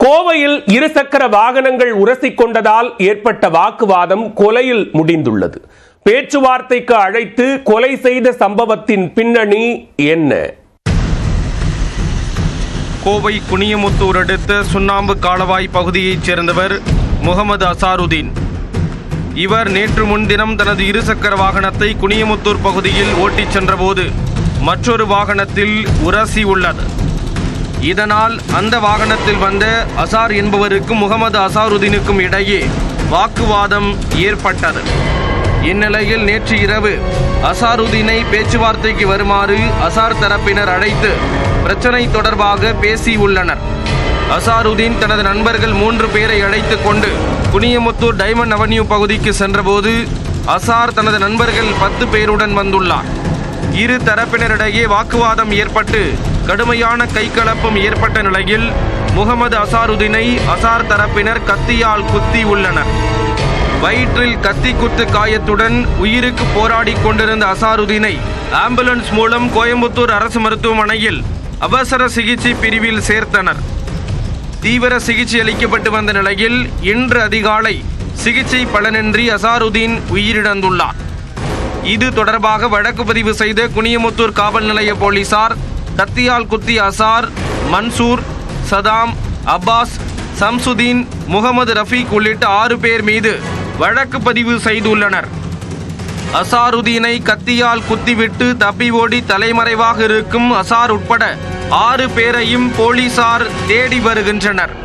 கோவையில் இருசக்கர வாகனங்கள் உரசிக் கொண்டதால் ஏற்பட்ட வாக்குவாதம் கொலையில் முடிந்துள்ளது. பேச்சுவார்த்தைக்கு அழைத்து கொலை செய்த சம்பவத்தின் பின்னணி என்ன? கோவை குனியமுத்தூர் அடுத்த சுண்ணாம்பு காலவாய் பகுதியைச் சேர்ந்தவர் முகமது அசாருதீன். இவர் நேற்று முன்தினம் தனது இருசக்கர வாகனத்தை குனியமுத்தூர் பகுதியில் ஓட்டிச் சென்றபோது மற்றொரு வாகனத்தில் உரசி உள்ளது. இதனால் அந்த வாகனத்தில் வந்த அசார் என்பவருக்கும் முகமது அசாருதீனுக்கும் இடையே வாக்குவாதம் ஏற்பட்டது. இந்நிலையில் நேற்று இரவு அசாருதீனை பேச்சுவார்த்தைக்கு வருமாறு அசார் தரப்பினர் அழைத்து பிரச்சனை தொடர்பாக பேசியுள்ளனர். அசாருதீன் தனது நண்பர்கள் 3 பேரை அழைத்து கொண்டு குனியமுத்தூர் டைமண்ட் அவென்யூ பகுதிக்கு சென்றபோது அசார் தனது நண்பர்கள் 10 பேருடன் வந்துள்ளார். இரு தரப்பினரிடையே வாக்குவாதம் ஏற்பட்டு கடுமையான கைகலப்பும் ஏற்பட்ட நிலையில் முகமது அசாருதீனை அசார் தரப்பினர் கத்தியால் குத்தி உள்ளனர். வயிற்றில் கத்தி குத்து காயத்துடன் உயிருக்கு போராடி கொண்டிருந்த அசாருதீனை ஆம்புலன்ஸ் மூலம் கோயம்புத்தூர் அரசு மருத்துவமனையில் அவசர சிகிச்சை பிரிவில் சேர்த்தனர். தீவிர சிகிச்சை அளிக்கப்பட்டு வந்த நிலையில் இன்று அதிகாலை சிகிச்சை பலனின்றி அசாருதீன் உயிரிழந்துள்ளார். இது தொடர்பாக வழக்கு பதிவு செய்த குனியமுத்தூர் காவல் நிலைய போலீசார் கத்தியால் குத்திய அசார், மன்சூர், சதாம், அப்பாஸ், சம்சுதீன், முகமது ரஃபீக் உள்ளிட்ட 6 பேர் மீது வழக்கு பதிவு செய்துள்ளனர். அசாருதீனை கத்தியால் குத்திவிட்டு தப்பி ஓடி தலைமறைவாக இருக்கும் அசார் உட்பட 6 பேரையும் போலீசார் தேடி வருகின்றனர்.